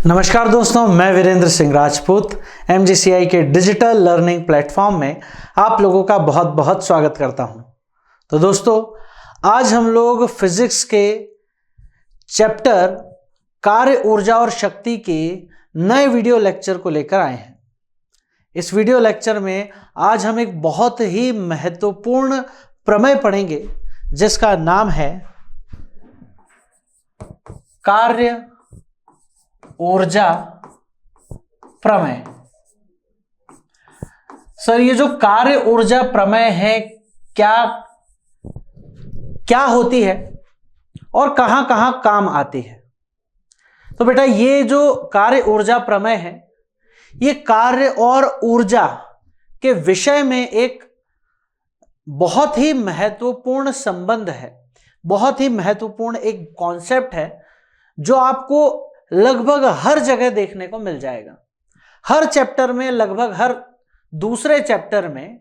नमस्कार दोस्तों, मैं वीरेंद्र सिंह राजपूत MGCI के डिजिटल लर्निंग प्लेटफॉर्म में आप लोगों का बहुत बहुत स्वागत करता हूं। तो दोस्तों, आज हम लोग फिजिक्स के चैप्टर कार्य, ऊर्जा और शक्ति के नए वीडियो लेक्चर को लेकर आए हैं। इस वीडियो लेक्चर में आज हम एक बहुत ही महत्वपूर्ण प्रमेय पढ़ेंगे जिसका नाम है कार्य ऊर्जा प्रमेय। सर, ये जो कार्य ऊर्जा प्रमेय है क्या होती है और कहां कहां काम आती है? तो बेटा, ये जो कार्य ऊर्जा प्रमेय है, ये कार्य और ऊर्जा के विषय में एक बहुत ही महत्वपूर्ण संबंध है, बहुत ही महत्वपूर्ण एक कॉन्सेप्ट है जो आपको लगभग हर जगह देखने को मिल जाएगा। हर चैप्टर में, लगभग हर दूसरे चैप्टर में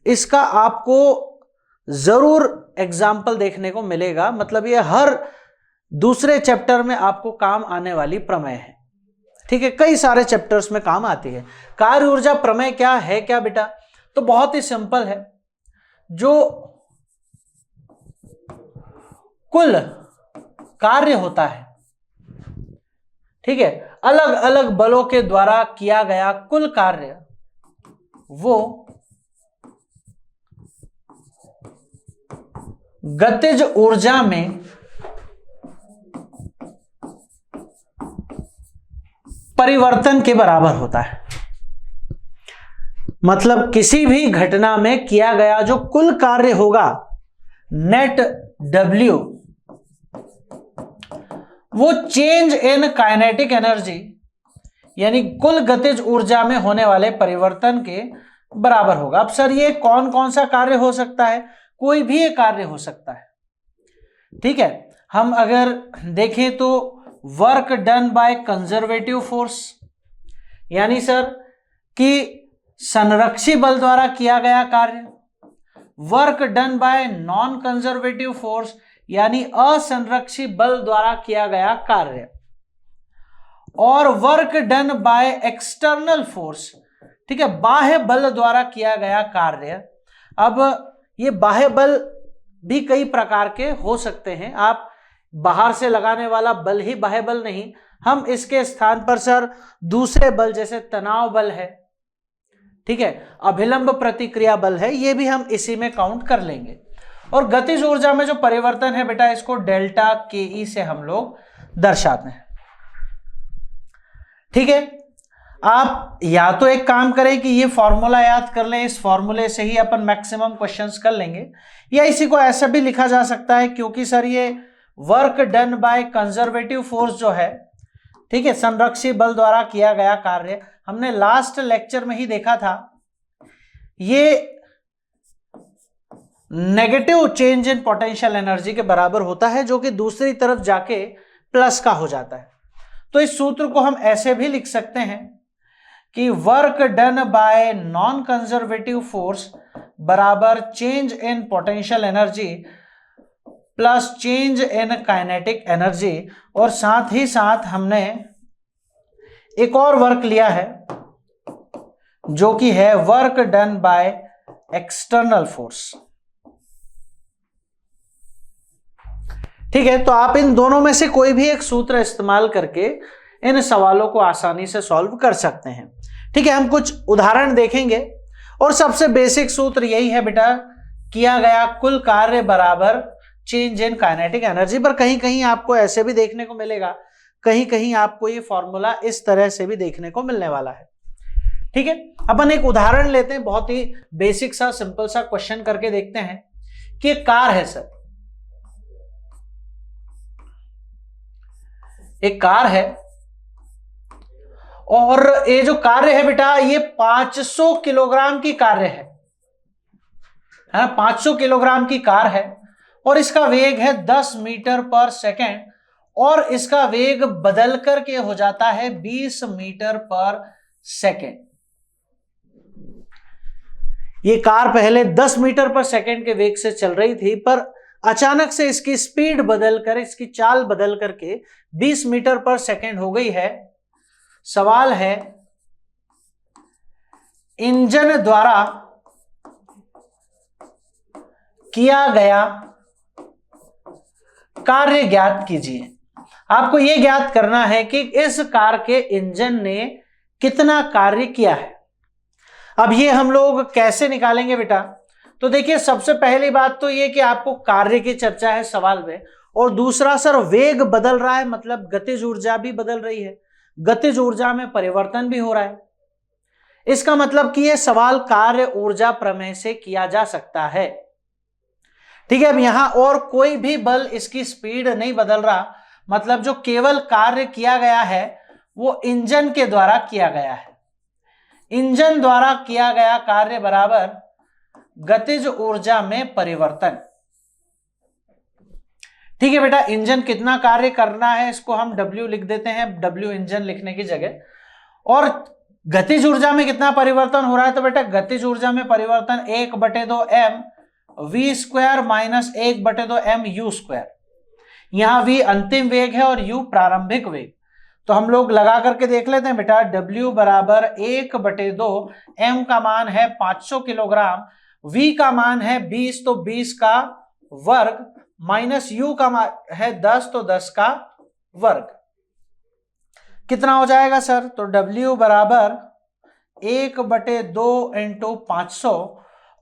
इसका आपको जरूर एग्जाम्पल देखने को मिलेगा। मतलब ये हर दूसरे चैप्टर में आपको काम आने वाली प्रमेय है। ठीक है, कई सारे चैप्टर्स में काम आती है। कार्य ऊर्जा प्रमेय क्या है क्या बेटा? तो बहुत ही सिंपल है। जो कुल कार्य होता है, ठीक है, अलग अलग बलों के द्वारा किया गया कुल कार्य, वो गतिज ऊर्जा में परिवर्तन के बराबर होता है। मतलब किसी भी घटना में किया गया जो कुल कार्य होगा, नेट W, वो चेंज इन काइनेटिक एनर्जी यानी कुल गतिज ऊर्जा में होने वाले परिवर्तन के बराबर होगा। अब सर, ये कौन कौन सा कार्य हो सकता है? कोई भी एक कार्य हो सकता है। ठीक है, हम अगर देखें तो work done by conservative force, यानी सर कि संरक्षी बल द्वारा किया गया कार्य। Work done by non conservative force, यानी असंरक्षी बल द्वारा किया गया कार्य। और work done by external force, ठीक है, बाह्य बल द्वारा किया गया कार्य। अब ये बाह्य बल भी कई प्रकार के हो सकते हैं। आप बाहर से लगाने वाला बल ही बाह्य बल नहीं, हम इसके स्थान पर सर दूसरे बल जैसे तनाव बल है, ठीक है, अभिलंब प्रतिक्रिया बल है, ये भी हम इसी में काउंट कर लेंगे। और गतिज ऊर्जा में जो परिवर्तन है बेटा, इसको डेल्टा KE से हम लोग दर्शाते हैं। ठीक है, आप या तो एक काम करें कि ये फॉर्मूला याद कर लें, इस फॉर्मूले से ही अपन मैक्सिमम क्वेश्चंस कर लेंगे, या इसी को ऐसा भी लिखा जा सकता है, क्योंकि सर ये work done by conservative force जो है, ठीक है, संरक्षी बल द्वारा किया गया कार्य, हमने लास्ट लेक्चर में ही देखा था, ये negative change in potential energy के बराबर होता है, जो कि दूसरी तरफ जाके प्लस का हो जाता है। तो इस सूत्र को हम ऐसे भी लिख सकते हैं कि work done by non conservative force बराबर change in potential energy plus change in kinetic energy. और साथ ही साथ हमने एक और वर्क लिया है जो कि है work done by external force. ठीक है, तो आप इन दोनों में से कोई भी एक सूत्र इस्तेमाल करके इन सवालों को आसानी से सॉल्व कर सकते हैं। ठीक है, हम कुछ उदाहरण देखेंगे और सबसे बेसिक सूत्र यही है बेटा, किया गया कुल कार्य बराबर चेंज इन काइनेटिक एनर्जी। पर कहीं कहीं आपको ऐसे भी देखने को मिलेगा, कहीं कहीं आपको ये फॉर्मूला इस तरह से भी देखने को मिलने वाला है। ठीक है, अपन एक उदाहरण लेते हैं, बहुत ही बेसिक सा सिंपल सा क्वेश्चन करके देखते हैं कि एक कार है सर, एक कार है, और ये जो कार्य है बेटा, ये 500 किलोग्राम की कार्य है, 500 किलोग्राम की कार है, और इसका वेग है 10 मीटर पर सेकेंड, और इसका वेग बदल करके हो जाता है 20 मीटर पर सेकेंड। ये कार पहले 10 मीटर पर सेकेंड के वेग से चल रही थी, पर अचानक से इसकी स्पीड बदलकर, इसकी चाल बदल करके 20 मीटर पर सेकेंड हो गई है, सवाल है इंजन द्वारा किया गया कार्य ज्ञात कीजिए। आपको यह ज्ञात करना है कि इस कार के इंजन ने कितना कार्य किया है। अब ये हम लोग कैसे निकालेंगे बेटा? तो देखिए, सबसे पहली बात तो ये कि आपको कार्य की चर्चा है सवाल में, और दूसरा सर वेग बदल रहा है, मतलब गतिज ऊर्जा भी बदल रही है, गतिज ऊर्जा में परिवर्तन भी हो रहा है। इसका मतलब कि यह सवाल कार्य ऊर्जा प्रमेय से किया जा सकता है। ठीक है, अब यहां और कोई भी बल इसकी स्पीड नहीं बदल रहा, मतलब जो केवल कार्य किया गया है वो इंजन के द्वारा किया गया है। इंजन द्वारा किया गया कार्य बराबर गतिज ऊर्जा में परिवर्तन। ठीक है बेटा, इंजन कितना कार्य करना है इसको हम W लिख देते हैं, W इंजन लिखने की जगह। और गतिज ऊर्जा में कितना परिवर्तन हो रहा है? तो बेटा गतिज ऊर्जा में परिवर्तन 1/2 m v square minus 1/2 m u square. यहां v अंतिम वेग है और u प्रारंभिक वेग। तो हम लोग लगा करके देख लेते हैं बेटा, W बराबर 1/2 m का मान है 500 किलोग्राम, v का मान है 20, तो 20 का वर्ग, माइनस u का मान है 10, तो 10 का वर्ग। कितना हो जाएगा सर? तो W बराबर 1/2 इंटू 500,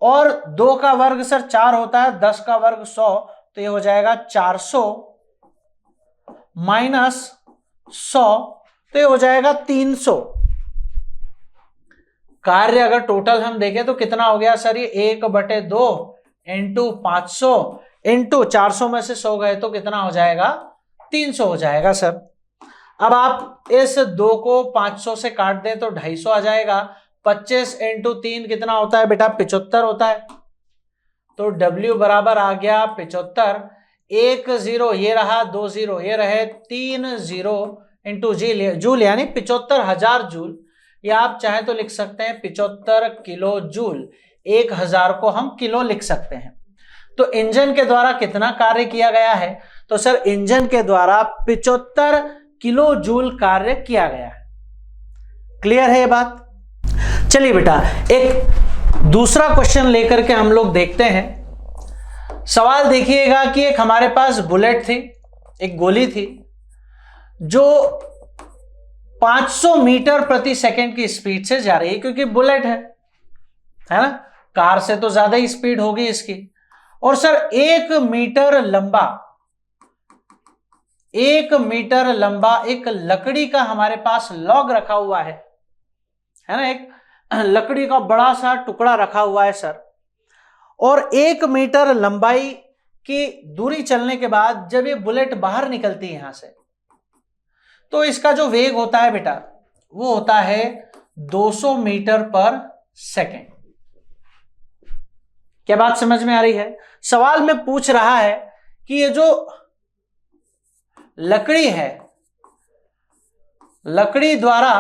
और 2 का वर्ग सर 4 होता है, 10 का वर्ग 100, तो ये हो जाएगा 400 माइनस 100, तो ये हो जाएगा 300। कार्य अगर टोटल हम देखें तो कितना हो गया सर? ये 1/2 इंटू 500 इंटू 400 में से 100 गए तो कितना हो जाएगा? 300 हो जाएगा सर। अब आप इस 2 को 500 से काट दें तो 250 आ जाएगा। 25 इंटू 3 कितना होता है बेटा? 75 होता है। तो W बराबर आ गया 75। 1 0 ये रहा, 2 0 ये रहे, 3 0 इंटू जूल यानी 75,000 जूल, या आप चाहे तो लिख सकते हैं 75 किलो जूल। 1000 को हम किलो लिख सकते हैं। तो इंजन के द्वारा कितना कार्य किया गया है? तो सर इंजन के द्वारा 75 किलो जूल कार्य किया गया है। क्लियर है ये बात? चलिए बेटा, एक दूसरा क्वेश्चन लेकर के हम लोग देखते हैं। सवाल देखिएगा कि एक हमारे पास बुलेट थी, एक गोली थी जो 500 मीटर प्रति सेकंड की स्पीड से जा रही है, क्योंकि बुलेट है ना, कार से तो ज्यादा ही स्पीड होगी इसकी। और सर 1 मीटर लंबा एक लकड़ी का हमारे पास लॉग रखा हुआ है ना, एक लकड़ी का बड़ा सा टुकड़ा रखा हुआ है सर। और 1 मीटर लंबाई की दूरी चलने के बाद जब ये बुलेट बाहर निकलती है यहां से, तो इसका जो वेग होता है बेटा वो होता है 200 मीटर पर सेकेंड। क्या बात समझ में आ रही है? सवाल में पूछ रहा है कि ये जो लकड़ी है, लकड़ी द्वारा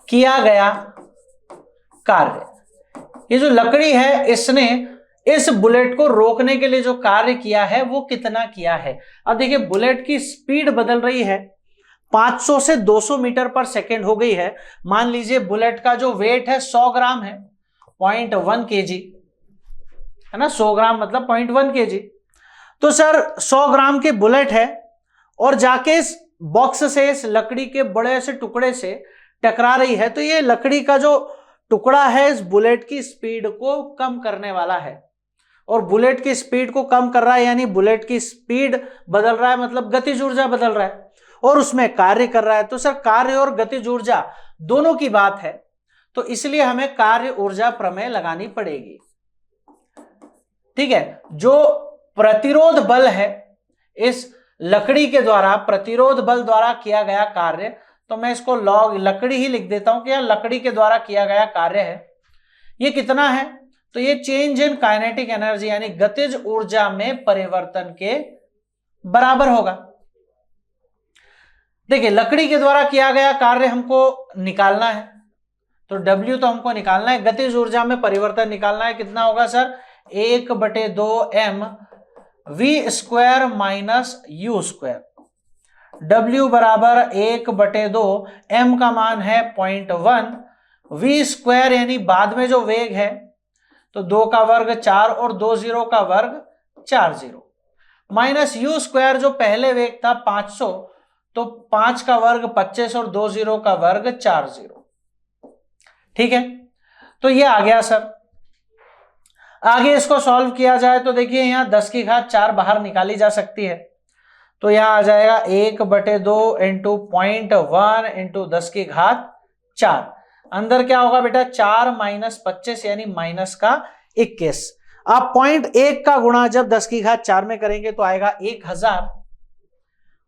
किया गया कार्य, ये जो लकड़ी है इसने इस बुलेट को रोकने के लिए जो कार्य किया है वो कितना किया है। अब देखिए बुलेट की स्पीड बदल रही है, 500 से 200 मीटर पर सेकेंड हो गई है। मान लीजिए बुलेट का जो वेट है 100 ग्राम है, 0.1 kg है ना, 100 ग्राम मतलब 0.1 kg। तो सर 100 ग्राम की बुलेट है और जाके इस बॉक्स से, इस लकड़ी के बड़े से टुकड़े से टकरा रही है, तो ये लकड़ी का जो टुकड़ा है इस बुलेट की स्पीड को कम करने वाला है। और बुलेट की स्पीड को कम कर रहा है यानी बुलेट की स्पीड बदल रहा है, मतलब गतिज ऊर्जा बदल रहा है, और उसमें कार्य कर रहा है। तो सर कार्य और गतिज ऊर्जा दोनों की बात है, तो इसलिए हमें कार्य ऊर्जा प्रमेय लगानी पड़ेगी। ठीक है, जो प्रतिरोध बल है इस लकड़ी के द्वारा, प्रतिरोध बल द्वारा किया गया कार्य, तो मैं इसको लॉग लकड़ी ही लिख देता हूं कि यह लकड़ी के द्वारा किया गया कार्य है। ये कितना है? तो ये चेंज इन काइनेटिक एनर्जी यानी गतिज ऊर्जा में परिवर्तन के बराबर होगा। देखिए लकड़ी के द्वारा किया गया कार्य हमको निकालना है, तो W तो हमको निकालना है, गतिज ऊर्जा में परिवर्तन निकालना है। कितना होगा sir? 1/2 m v square minus u square. W बराबर 1/2, m का मान है 0.1, v स्क्वायर यानी बाद में जो वेग है तो 2 का वर्ग 4 और 2 0 का वर्ग 4 0, माइनस u स्क्वायर जो पहले वेग था 500, तो 5 का वर्ग 25 और 2 0 का वर्ग 4 0। ठीक है, तो ये आ गया सर। आगे इसको सॉल्व किया जाए तो देखिए यहां 10 की घात 4 बाहर निकाली जा सकती है, तो यहां आ जाएगा 1/2 इंटू 0.1 इंटू 10 की घात 4। अंदर क्या होगा बेटा, 4 माइनस 25 यानी माइनस का 21। आप 0.1 का गुणा जब 10 की घात 4 में करेंगे तो आएगा 1000,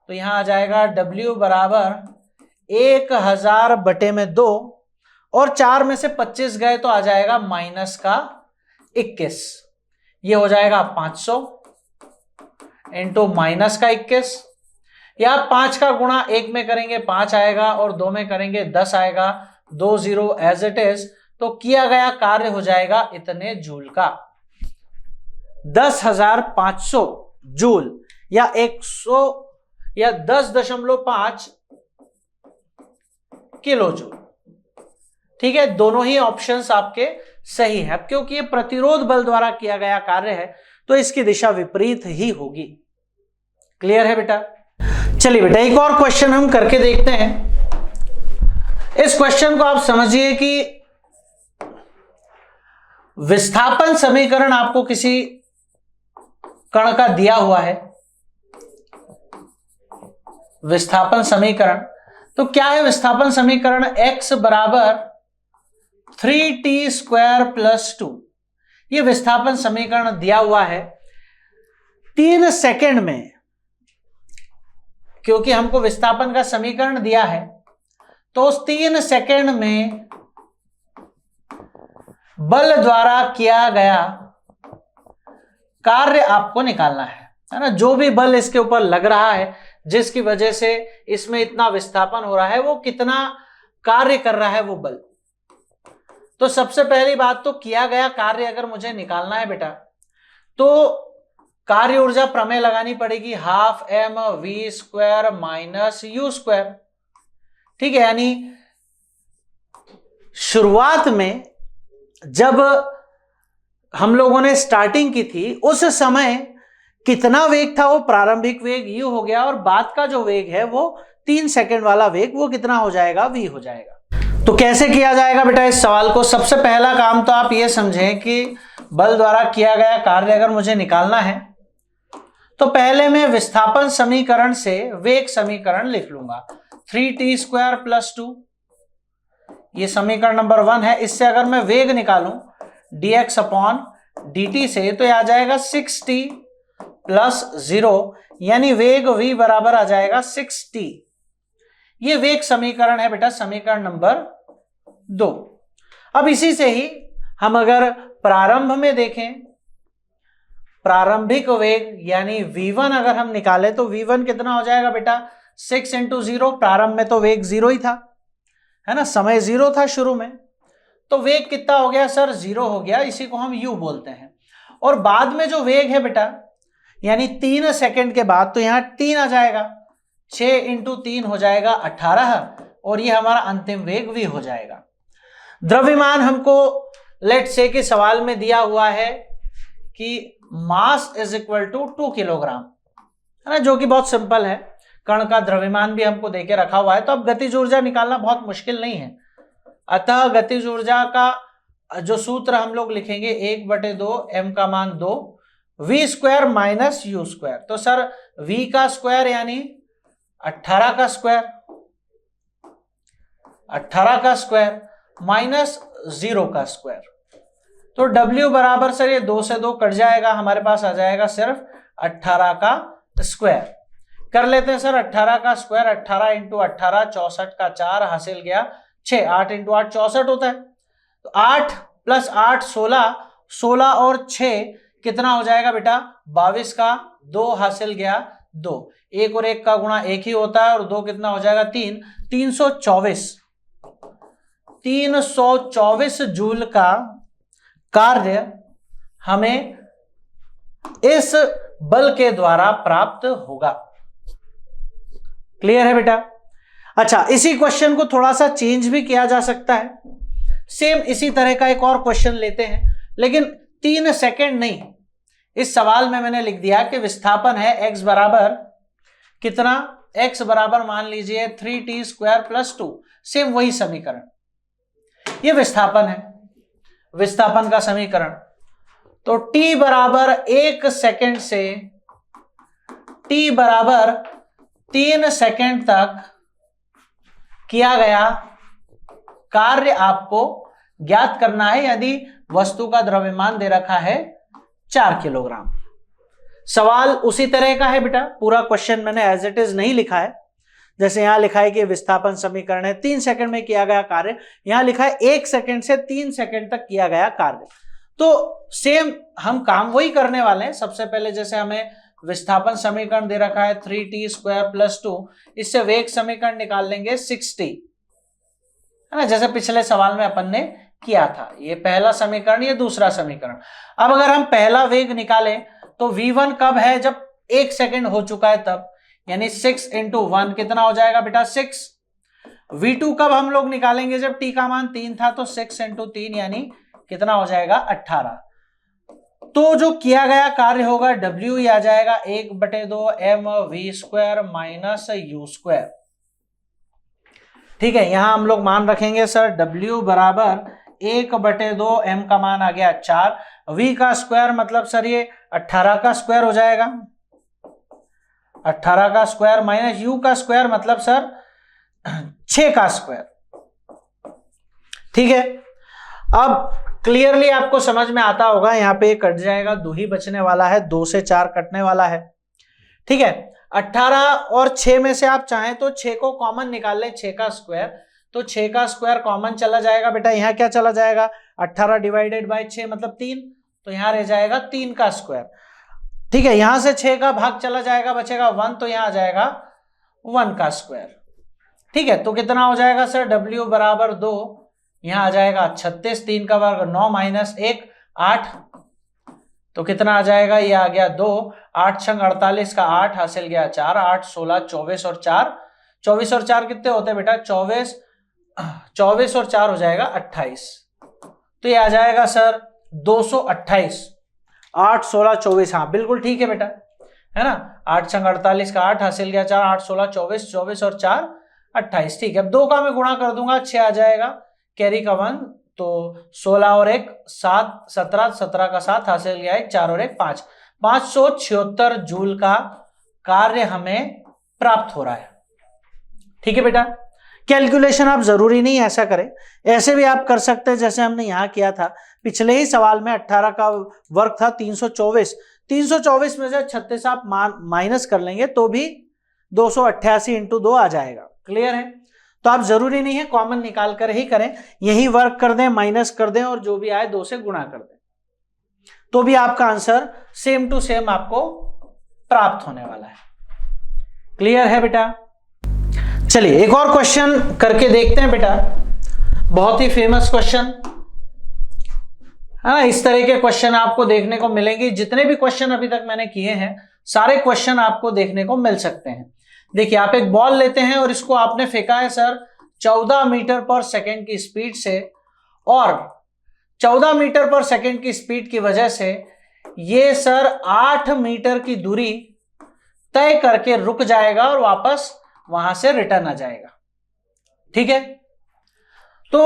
तो यहां आ जाएगा W बराबर 1000/2 और 4 में से 25 गए तो आ जाएगा माइनस का 21। ये हो जाएगा 500 इंटू माइनस का 21, या 5 का गुणा 1 में करेंगे 5 आएगा और 2 में करेंगे 10 आएगा, 2 0 एज इट इज, तो किया गया कार्य हो जाएगा इतने जूल का, 10,500 जूल या 100 या 10.5 किलो जूल। ठीक है, दोनों ही ऑप्शंस आपके सही है, क्योंकि ये प्रतिरोध बल द्वारा किया गया कार्य है तो इसकी दिशा विपरीत ही होगी। क्लियर है बेटा? चलिए बेटा एक और क्वेश्चन हम करके देखते हैं। इस क्वेश्चन को आप समझिए कि विस्थापन समीकरण आपको किसी कण का दिया हुआ है, विस्थापन समीकरण। तो क्या है विस्थापन समीकरण? x बराबर 3t² + 2, ये विस्थापन समीकरण दिया हुआ है 3 सेकंड में। क्योंकि हमको विस्थापन का समीकरण दिया है तो उस 3 सेकंड में बल द्वारा किया गया कार्य आपको निकालना है ना। जो भी बल इसके ऊपर लग रहा है जिसकी वजह से इसमें इतना विस्थापन हो रहा है, वो कितना कार्य कर रहा है वो बल। तो सबसे पहली बात तो किया गया कार्य अगर मुझे निकालना है बेटा, तो कार्य ऊर्जा प्रमेय लगानी पड़ेगी, 12 mv² - u²। ठीक है, यानी शुरुआत में जब हम लोगों ने स्टार्टिंग की थी उस समय कितना वेग था, वो प्रारंभिक वेग u हो गया, और बाद का जो वेग है वो 3 सेकंड वाला वेग, वो कितना हो जाएगा, v हो जाएगा। तो कैसे किया जाएगा बेटा इस सवाल को? सबसे पहला काम तो आप ये समझें कि बल द्वारा किया गया कार्य अगर मुझे निकालना है तो पहले मैं विस्थापन समीकरण से वेग समीकरण लिख लूंगा, 3t² + 2, ये समीकरण नंबर 1 है। इससे अगर मैं वेग निकालूं dx/dt से तो यह आ जाएगा 6t + 0, यानी वेग v बराबर आ जाएगा 6t। ये वेग समीकरण है बेटा, समीकरण नंबर 2। अब इसी से ही हम अगर प्रारंभ में देखें, प्रारंभिक वेग यानी v1 अगर हम निकालें तो v1 कितना हो जाएगा बेटा, 6 × 0। प्रारंभ में तो वेग 0 ही था, है ना, समय 0 था शुरू में, तो वेग कितना हो गया सर, 0 हो गया, इसी को हम u बोलते हैं। और बाद में जो वेग है बेटा यानी 3 सेकंड के बाद, तो यहां 3 आ जाएगा, 6 × 3 हो जाएगा 18, और ये हमारा अंतिम वेग v हो जाएगा। द्रव्यमान हमको लेट से कि सवाल में दिया हुआ है कि मास = 2 किलोग्राम, है ना, जो कि बहुत सिंपल है। कण का द्रव्यमान भी हमको देके रखा हुआ है, तो अब गतिज ऊर्जा निकालना बहुत मुश्किल नहीं है। अतः गतिज ऊर्जा का जो सूत्र हम लोग लिखेंगे 1/2, m का मान 2, v² - u²। तो सर v का स्क्वायर यानी 18 का स्क्वायर, 18 का स्क्वायर माइनस 0 का स्क्वायर, तो W बराबर सर ये 2 से 2 कट जाएगा, हमारे पास आ जाएगा सिर्फ 18 का स्क्वायर। कर लेते हैं सर 18 का स्क्वायर, 18 × 18 64 का 4 हासिल गया 6, 8 × 8 64 होता है, तो 8 + 8 16, 16 और 6 कितना हो जाएगा बेटा, 22 का 2 हासिल गया 2, 1 और 1 का गुणा 1 ही होता है, और 2 कितना हो जाएगा 3, 324 जूल का कार्य हमें इस बल के द्वारा प्राप्त होगा। क्लियर है बेटा? अच्छा, इसी क्वेश्चन को थोड़ा सा चेंज भी किया जा सकता है। सेम इसी तरह का एक और क्वेश्चन लेते हैं, लेकिन 3 सेकंड नहीं। इस सवाल में मैंने लिख दिया कि विस्थापन है x बराबर कितना, x बराबर मान लीजिए 3t² + 2। सेम वही समीकरण, ये विस्थापन है, विस्थापन का समीकरण। तो t बराबर 1 सेकंड से t बराबर 3 सेकंड तक किया गया कार्य आपको ज्ञात करना है यदि वस्तु का द्रव्यमान दे रखा है 4 किलोग्राम। सवाल उसी तरह का है बेटा, पूरा क्वेश्चन मैंने एज इट इज नहीं लिखा है। जैसे यहां लिखा है कि विस्थापन समीकरण है 3 सेकंड में किया गया कार्य, यहां लिखा है 1 सेकंड से 3 सेकंड तक किया गया कार्य। तो सेम हम काम वही करने वाले हैं। सबसे पहले जैसे हमें विस्थापन समीकरण दे रखा है 3t² + 2, इससे वेग समीकरण निकाल लेंगे 6t, है ना, जैसे पिछले सवाल में अपन ने किया था। ये पहला समीकरण, ये दूसरा समीकरण। अब अगर हम पहला वेग निकालें तो v1 कब है, जब 1 सेकंड हो चुका है तब, यानी 6 × 1 कितना हो जाएगा बेटा 6। v2 कब हम लोग निकालेंगे, जब t का मान 3 था, तो 6 × 3 यानी कितना हो जाएगा 18। तो जो किया गया कार्य होगा w, ये आ जाएगा 1/2 mv² - u²। ठीक है, यहां हम लोग मान रखेंगे सर w बराबर 1/2 m का मान आ गया 4, v का स्क्वायर मतलब सर ये 18 का स्क्वायर हो जाएगा, 18 का स्क्वायर माइनस u का स्क्वायर मतलब सर 6 का स्क्वायर। ठीक है, अब क्लियरली आपको समझ में आता होगा, यहां पे कट जाएगा, 2 ही बचने वाला है, 2 से 4 कटने वाला है। ठीक है, 18 और 6 में से आप चाहें तो 6 को कॉमन निकाल लें, 6 का स्क्वायर, तो 6 का स्क्वायर कॉमन चला जाएगा बेटा। यहां क्या चला जाएगा, 18 / 6 मतलब 3, तो यहां रह जाएगा 3 का स्क्वायर। ठीक है, यहां से 6 का भाग चला जाएगा, बचेगा 1, तो यहां आ जाएगा 1 का स्क्वायर। ठीक है, तो कितना हो जाएगा सर w बराबर 2, यहां आ जाएगा 36, 3 का वर्ग 9 - 1 8, तो कितना आ जाएगा, ये आ गया 2, 8 × 48 का 8 हासिल गया 4, 8 16 24 और 4, 24 और 4 कितने होते हैं बेटा 24, 24 और 4 हो जाएगा 28, तो ये आ जाएगा सर 228। 8 16 24, हाँ बिल्कुल ठीक है बेटा, है ना। 8 × 48 का 8 हासिल गया 4, 8 16 24, 24 और 4 28। ठीक है, अब 2 का मैं गुणा कर दूंगा, 6 आ जाएगा, कैरी का 1, तो 16 और 1 7 17, 17 का 7 हासिल गया 1, 4 और 1 5, 576 जूल का कार्य हमें प्राप्त हो रहा है। ठीक है बेटा, कैलकुलेशन आप जरूरी नहीं ऐसा करें, ऐसे भी आप कर सकते हैं जैसे हमने यहां किया था। पिछले ही सवाल में 18 का वर्ग था 324, 324 में से 36 आप माइनस कर लेंगे तो भी 288 × 2 आ जाएगा। क्लियर है, तो आप जरूरी नहीं है कॉमन निकाल कर ही करें, यही वर्क कर दें, माइनस कर दें और जो भी आए 2 से गुणा कर दें, तो भी आपका आंसर सेम टू सेम आपको प्राप्त होने वाला है। क्लियर है बेटा? चलिए एक और क्वेश्चन करके देखते हैं बेटा, बहुत ही फेमस क्वेश्चन है ना। इस तरह के क्वेश्चन आपको देखने को मिलेंगे, जितने भी क्वेश्चन अभी तक मैंने किए हैं सारे क्वेश्चन आपको देखने को मिल सकते हैं। देखिए, आप एक बॉल लेते हैं और इसको आपने फेंका है सर 14 मीटर/सेकंड की स्पीड से, और 14 मीटर/सेकंड की स्पीड की वजह से ये सर 8 मीटर की दूरी तय करके रुक जाएगा और वापस वहां से रिटर्न आ जाएगा। ठीक है, तो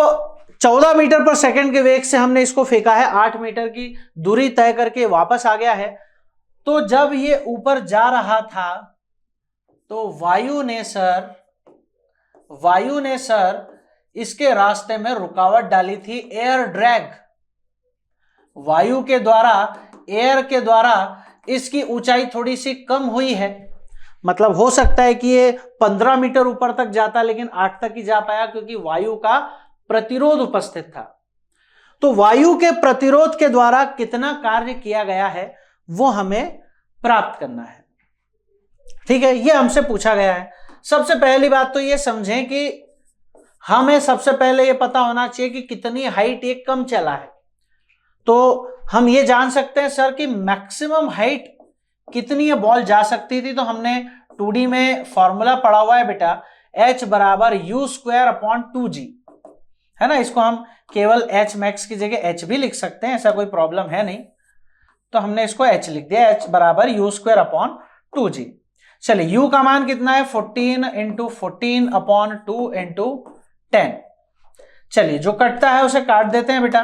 14 मीटर/सेकंड के वेग से हमने इसको फेंका है, 8 मीटर की दूरी तय करके वापस आ गया है। तो जब ये ऊपर जा रहा था तो वायु ने सर इसके रास्ते में रुकावट डाली थी, एयर ड्रैग। वायु के द्वारा, एयर के द्वारा इसकी ऊंचाई थोड़ी सी कम हुई है, मतलब हो सकता है कि ये 15 मीटर ऊपर तक जाता लेकिन 8 तक ही जा पाया क्योंकि वायु का प्रतिरोध उपस्थित था। तो वायु के प्रतिरोध के द्वारा कितना कार्य किया गया है वो हमें प्राप्त करना है। ठीक है, ये हमसे पूछा गया है। सबसे पहली बात तो ये समझें कि हमें सबसे पहले ये पता होना चाहिए कि कितनी हाइट ये कम चला है। तो हम ये जान सकते हैं सर कि मैक्सिमम हाइट कितनी ये बॉल जा सकती थी, तो हमने 2D में फॉर्मूला पढ़ा हुआ है बेटा, h बराबर u²/2g, है ना। इसको हम केवल h मैक्स की जगह h भी लिख सकते हैं, ऐसा कोई प्रॉब्लम है नहीं, तो हमने इसको h लिख दिया, h बराबर u²/2g। चलिए u का मान कितना है, 14 × 14/2 × 10। चलिए जो कटता है उसे काट देते हैं बेटा।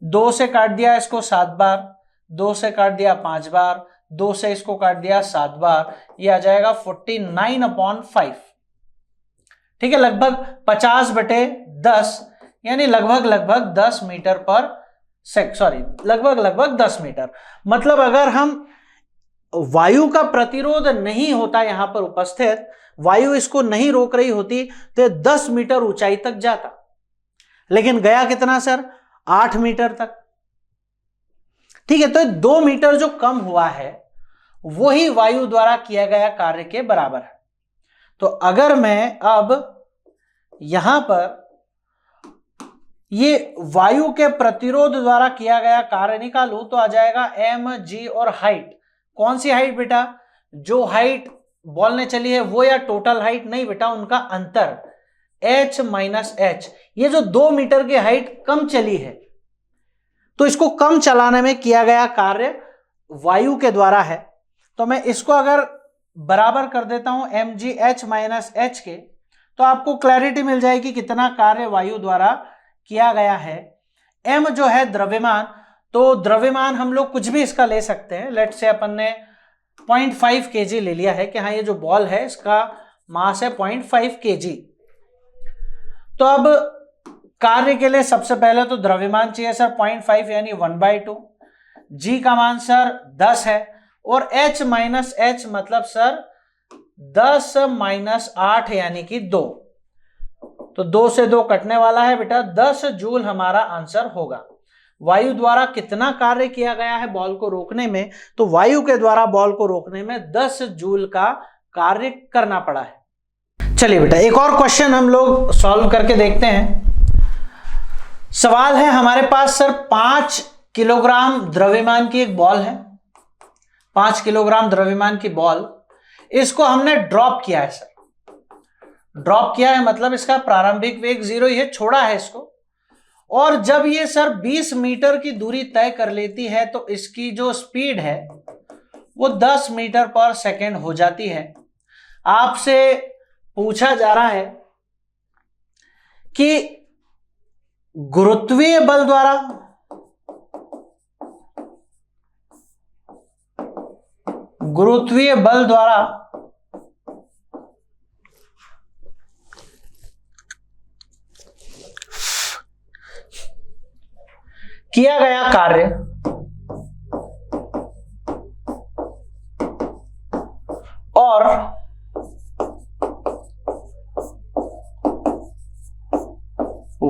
2 से काट दिया इसको 7 बार, 2 से काट दिया 5 बार, 2 से इसको काट दिया 7 बार, ये आ जाएगा 49/5। ठीक है, लगभग 50/10 यानी लगभग 10 मीटर पर लगभग 10 मीटर। मतलब अगर हम वायु का प्रतिरोध नहीं होता यहां पर उपस्थित, वायु इसको नहीं रोक रही होती, तो 10 मीटर ऊंचाई तक जाता, लेकिन गया कितना सर, 8 मीटर तक। ठीक है, तो 2 मीटर जो कम हुआ है वही वायु द्वारा किया गया कार्य के बराबर है। तो अगर मैं अब यहां पर ये वायु के प्रतिरोध द्वारा किया गया कार्य निकालूं तो आ जाएगा mg, और हाइट, कौन सी हाइट बेटा, जो हाइट बॉल ने चली है वो, या टोटल हाइट, नहीं बेटा, उनका अंतर h - h। ये जो 2 मीटर की हाइट कम चली है, तो इसको कम चलाने में किया गया कार्य वायु के द्वारा है। तो मैं इसको अगर बराबर कर देता हूं mg h - h के, तो आपको क्लैरिटी मिल जाएगी कितना कार्य वायु द्वारा किया गया है। m जो है द्रव्यमान, तो द्रव्यमान हम लोग कुछ भी इसका ले सकते हैं। लेट्स से अपन ने 0.5 kg ले लिया है कि हाँ ये जो बॉल है इसका मास है 0.5 kg। तो अब कार्य के लिए सबसे पहले तो द्रव्यमान चाहिए सर 0.5 यानी 1/2, g का मान सर 10 है, और h - h मतलब सर 10 - 8 यानी कि 2। तो 2 से 2 कटने वाला है बेटा, 10 जूल हमारा आंसर होगा। वायु द्वारा कितना कार्य किया गया है बॉल को रोकने में, तो वायु के द्वारा बॉल को रोकने में 10 जूल का कार्य करना पड़ा है। चलिए बेटा एक और क्वेश्चन हम लोग सॉल्व करके देखते हैं। सवाल है हमारे पास सर 5 किलोग्राम द्रव्यमान की एक बॉल है, 5 किलोग्राम द्रव्यमान की बॉल, इसको हमने ड्रॉप किया है सर। ड्रॉप किया है मतलब इसका प्रारंभिक वेग 0 ही है, छोड़ा है इसको, और जब ये सर 20 मीटर की दूरी तय कर लेती है तो इसकी जो स्पीड है वो 10 मीटर पर सेकेंड हो जाती है। आपसे पूछा जा रहा है कि गुरुत्वीय बल द्वारा किया गया कार्य और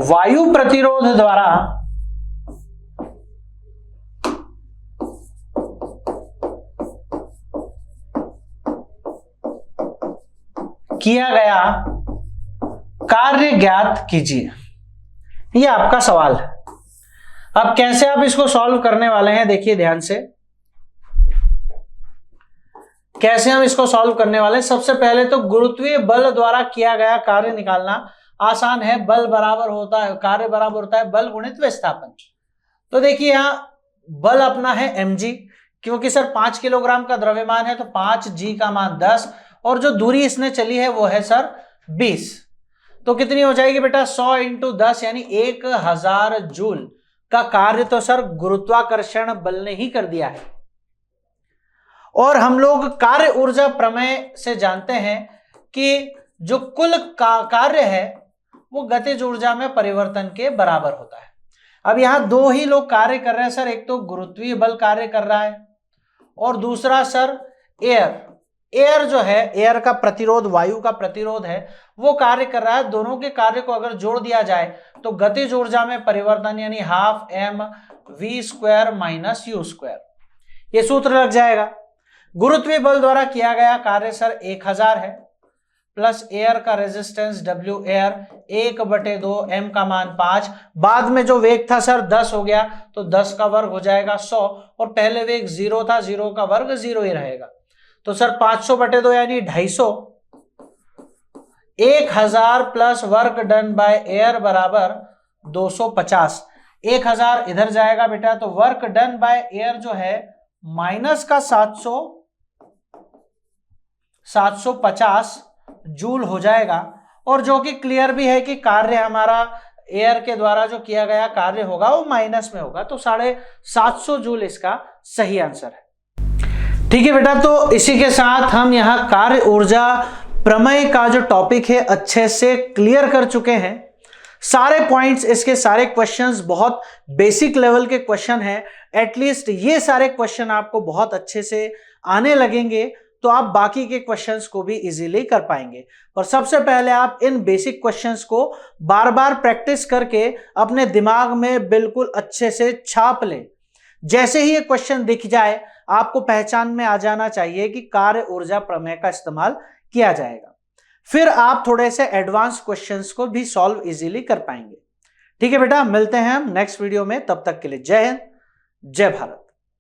वायु प्रतिरोध द्वारा किया गया कार्य ज्ञात कीजिए। यह आपका सवाल है। अब कैसे आप इसको सॉल्व करने वाले हैं, देखिए ध्यान से कैसे हम इसको सॉल्व करने वाले हैं। सबसे पहले तो गुरुत्वीय बल द्वारा किया गया कार्य निकालना आसान है। बल बराबर होता है, कार्य बराबर होता है बल गुणित विस्थापन। तो देखिए यहां बल अपना है mg, क्योंकि सर 5 किलोग्राम का द्रव्यमान है तो 5g का मान 10, और जो दूरी इसने चली है वो है सर 20। तो कितनी हो जाएगी बेटा, 100 × 10 यानी 1000 जूल का कार्य तो सर गुरुत्वाकर्षण बल ने ही कर दिया है। और हम लोग कार्य ऊर्जा प्रमेय से जानते हैं कि जो कुल कार्य है वो गतिज ऊर्जा में परिवर्तन के बराबर होता है। अब यहां 2 ही लोग कार्य कर रहे हैं सर, एक तो गुरुत्वीय बल कार्य कर रहा है और दूसरा सर एयर जो है, एयर का प्रतिरोध, वायु का प्रतिरोध है, वो कार्य कर रहा है। दोनों के कार्य को अगर जोड़ दिया जाए तो गतिज ऊर्जा में परिवर्तन यानी 12 mv² - u², ये सूत्र लग जाएगा। गुरुत्वीय बल द्वारा किया गया कार्य सर 1000 है, प्लस एयर का रेजिस्टेंस W एयर 1/2, m का मान 5, बाद में जो वेग था सर 10 हो गया तो 10 का वर्ग हो जाएगा 100, और पहले वेग 0 था, 0 का वर्ग 0 ही रहेगा। तो सर 500/2 यानी 250, 1000 plus work done by air बराबर 250। 1000 इधर जाएगा बेटा, तो वर्क डन बाय एयर जो है माइनस का 750 जूल हो जाएगा, और जो कि क्लियर भी है कि कार्य हमारा एयर के द्वारा जो किया गया कार्य होगा वो माइनस में होगा, तो 750 जूल इसका सही आंसर है। ठीक है बेटा, तो इसी के साथ हम यहां कार्य ऊर्जा प्रमेय का जो टॉपिक है अच्छे से क्लियर कर चुके हैं। सारे पॉइंट्स, इसके सारे क्वेश्चंस बहुत बेसिक लेवल के क्वेश्चन हैं। एटलीस्ट ये सारे क्वेश्चन आपको बहुत अच्छे से आने लगेंगे तो आप बाकी के क्वेश्चंस को भी इजीली कर पाएंगे। और सबसे पहले आप इन बेसिक क्वेश्चंस को बार बार प्रैक्टिस करके अपने दिमाग में बिल्कुल अच्छे से छाप लें। जैसे ही ये क्वेश्चन दिख जाए आपको पहचान में आ जाना चाहिए कि कार्य ऊर्जा प्रमेय का इस्तेमाल किया जाएगा। फिर आप थोड़े से एडवांस क्वेश्चंस को भी सॉल्व इजीली कर पाएंगे। ठीक है बेटा, मिलते हैं हम नेक्स्ट वीडियो में, तब तक के लिए जय हिंद, जय भारत।